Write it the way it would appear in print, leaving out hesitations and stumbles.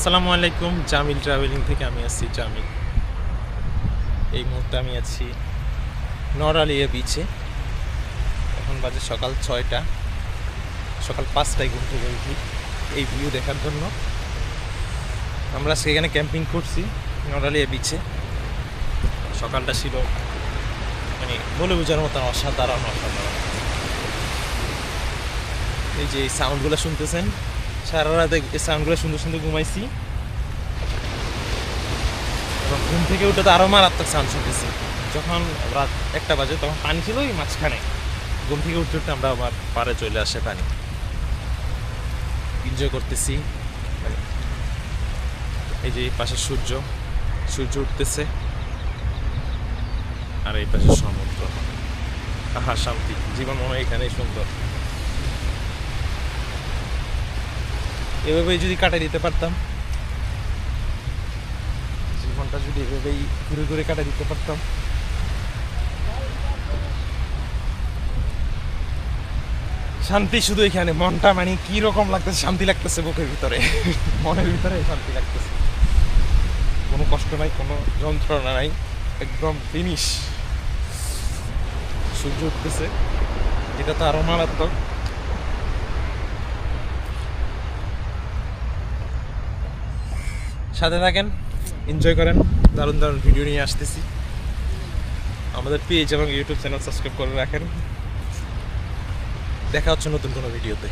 আসসালামু আলাইকুম, জামিল ট্রাভেলিং থেকে আমি আছি জামিল। এই মুহূর্তে আমি আছি নড়ালিয়া বিচে। এখন বাজে সকাল 6টা, সকাল 5টায় ঘুম থেকে উঠি এই ভিউ দেখার জন্য। আমরা সেখানে ক্যাম্পিং করছি নড়ালিয়া বিচে। সকালটা ছিল মানে বলে বোঝার মতন অসাধারণ অসাধারণ। এই যে এই সাউন্ডগুলো শুনতেছেন, সারা রাত এই সাউন্ডগুলো সুন্দর সুন্দর ঘুমাইছি এবং ঘুম থেকে উঠে তো আরও মারাত্মক সাউন্ড শুনতেছি। যখন রাত 1টা বাজে তখন পানি ছিল ওই মাঝখানে। ঘুম থেকে উঠতে উঠতে আমরা আবার পাড়ে চলে আসে পানি, এনজয় করতেছি। মানে এই যে এই পাশে সূর্য উঠতেছে আর এই পাশে সমুদ্র। আহা শান্তি, জীবন মনে হয় এখানেই সুন্দর। এভাবেই যদি কাটিয়ে দিতে পারতাম, জীবনটা যদি এভাবেই ঘুরে ঘুরে কাটিয়ে দিতে পারতাম। শান্তি শুধু এখানে। মনটা মানে কি রকম লাগতেছে, শান্তি লাগতেছে বুকের ভিতরে, মনের ভিতরে শান্তি লাগতেছে। কোনো কষ্ট নাই, কোনো যন্ত্রণা নাই, একদম ফিনিশ। সূর্য উঠতেছে, এটা তো আরো মারাত্মক। সাথে থাকেন, এনজয় করেন, দারুণ দারুণ ভিডিও নিয়ে আসতেছি। আমাদের পেজ এবং ইউটিউব চ্যানেল সাবস্ক্রাইব করে রাখেন। দেখা হচ্ছে নতুন কোনো ভিডিওতে।